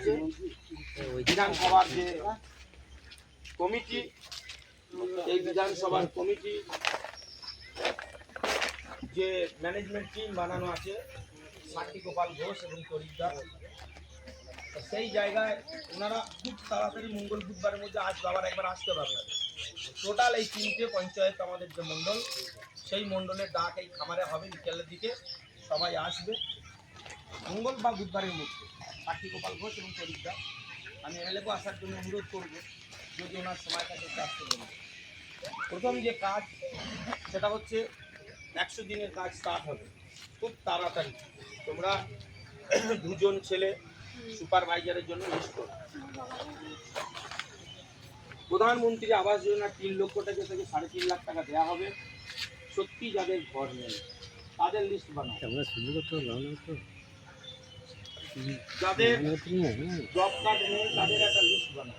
আছে বিধানসভার যে কমিটি, এই বিধানসভার কমিটি যে ম্যানেজমেন্ট টিম বানানো আছে সাক্ষী গোপাল ঘোষ এবং তরিকদার, সেই জায়গায় ওনারা খুব তাড়াতাড়ি মঙ্গল বুধবারের মধ্যে আসবে, আবার একবার আসতে পারবে। টোটাল এই 3টে পঞ্চায়েত আমাদের যে মণ্ডল, সেই মণ্ডলের ডাক এই খামারে হবে বিকেলের দিকে, সবাই আসবে মঙ্গল বা বুধবারের মধ্যে। সাক্ষী গোপাল ঘোষ এবং তরিকদার, আমি এমএলএকে আসার জন্য অনুরোধ করব যদি ওনার সময় থাকে আসতে দেবেন। প্রথম যে কাজ সেটা হচ্ছে 100 দিনের কাজ স্টার্ট হবে খুব তাড়াতাড়ি। তোমরা 2 জন ছেলে সুপারভাইজারের জন্য লিস্ট করো। প্রধানমন্ত্রী আবাস যোজনা 3 লক্ষ টাকা থেকে 3.5 লাখ টাকা দেওয়া হবে। সত্যি যাদের ঘর নেই তাদের লিস্ট বানাও। যাদের জব কার্ড নেই তাদের একটা লিস্ট বানাও।